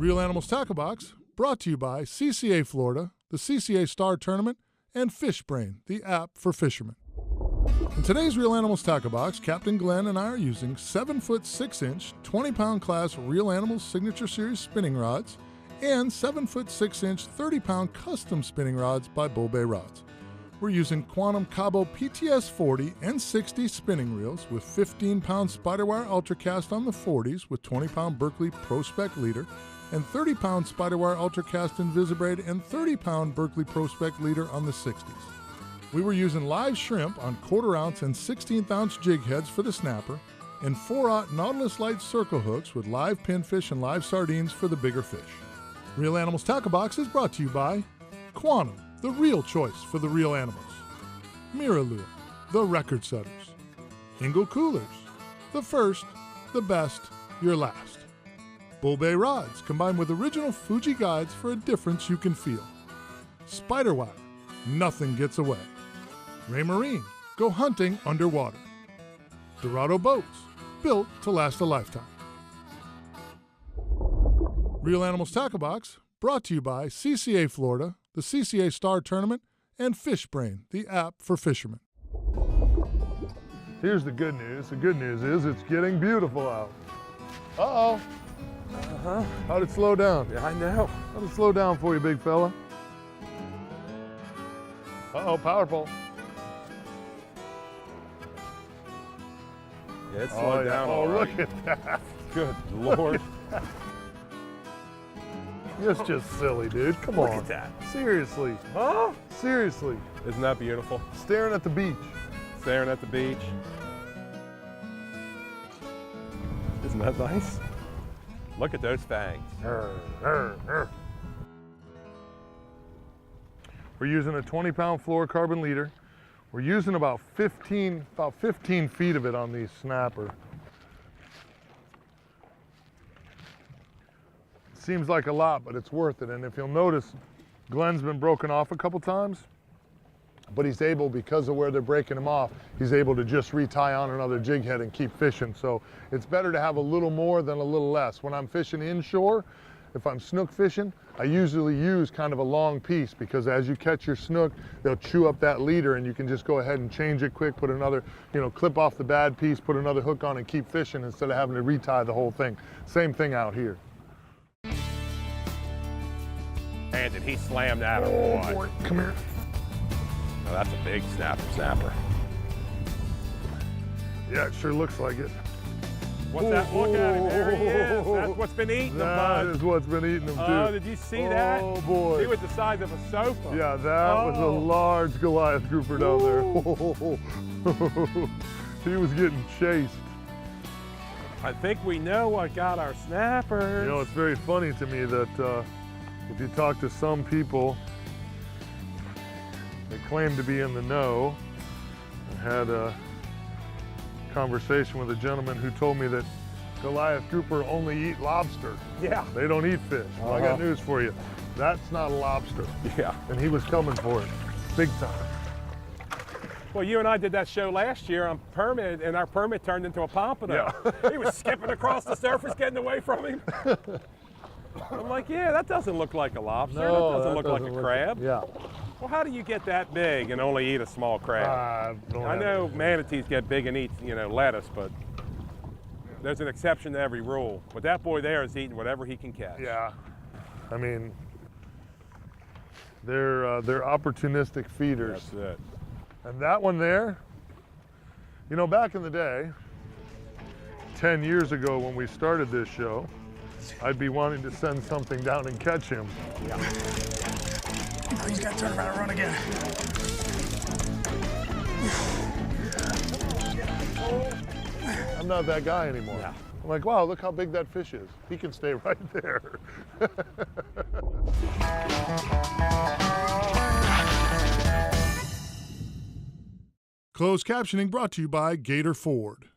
Real Animals Tackle Box, brought to you by CCA Florida, the CCA Star Tournament, and FishBrain, the app for fishermen. In today's Real Animals Tackle Box, Captain Glenn and I are using 7-foot 6-inch, 20-pound class Real Animals Signature Series spinning rods and 7-foot 6-inch, 30-pound custom spinning rods by Bull Bay Rods. We're using Quantum Cabo PTS 40 and 60 spinning reels with 15-pound Spiderwire Ultracast on the 40s with 20-pound Berkley Pro Spec leader and 30-pound Spiderwire Ultracast Invisibraid and 30-pound Berkley Pro Spec leader on the 60s. We were using live shrimp on 1/4-ounce and 16th-ounce jig heads for the snapper and 4/0 Nautilus Light circle hooks with live pinfish and live sardines for the bigger fish. Real Animals Tackle Box is brought to you by Quantum, the real choice for the real animals. Mirrolure, the record setters. ENGEL Coolers, the first, the best, your last. Bull Bay Rods, combined with original Fuji guides for a difference you can feel. Spiderwire, nothing gets away. Raymarine, go hunting underwater. DORADO boats, built to last a lifetime. Real Animals Tackle Box, brought to you by CCA Florida, the CCA Star Tournament, and FishBrain, the app for fishermen. Here's the good news. The good news is it's getting beautiful out. Uh-oh. Uh-huh. How'd it slow down? Yeah, I know. How'd it slow down for you, big fella? Uh-oh, powerful. Yeah, it slowed down. Oh, all right. look at that. Good Lord. It's just silly, dude. Come on. Look at that. Seriously. Huh? Seriously. Isn't that beautiful? Staring at the beach. Staring at the beach. Isn't that nice? Look at those fangs. We're using a 20-pound fluorocarbon leader. We're using about 15 feet of it on these snapper. Seems like a lot, but it's worth it. And if you'll notice, Glenn's been broken off a couple times, but he's able, because of where they're breaking him off, he's able to just retie on another jig head and keep fishing. So it's better to have a little more than a little less. When I'm fishing inshore, if I'm snook fishing, I usually use kind of a long piece, because as you catch your snook, they'll chew up that leader, and you can just go ahead and change it quick, put another, clip off the bad piece, put another hook on and keep fishing instead of having to retie the whole thing. Same thing out here. And did he slam that or what? Boy, come here. Oh, that's a big snapper. Yeah, it sure looks like it. What's that? Look at him. There he is. That's what's been eating him, That bud. is what's been eating them, too. Oh, did you see that? Oh, boy. He was the size of a sofa. Yeah, that was a large Goliath grouper down there. He was getting chased. I think we know what got our snappers. It's very funny to me that if you talk to some people that claim to be in the know, I had a conversation with a gentleman who told me that Goliath grouper only eat lobster. Yeah. They don't eat fish. Well, I got news for you. That's not a lobster. Yeah. And he was coming for it, big time. Well, you and I did that show last year on permit, and our permit turned into a pompano. Yeah. He was skipping across the surface, getting away from him. I'm like, yeah, that doesn't look like a lobster. No, that doesn't look like a crab. Yeah. Well, how do you get that big and only eat a small crab? I know manatees get big and eat, lettuce, but there's an exception to every rule. But that boy there is eating whatever he can catch. Yeah. I mean, they're opportunistic feeders. That's it. And that one there, back in the day, 10 years ago when we started this show, I'd be wanting to send something down and catch him. Yeah. Oh, he's got to turn around and run again. I'm not that guy anymore. Yeah. I'm like, wow, look how big that fish is. He can stay right there. Closed captioning brought to you by Gator Ford.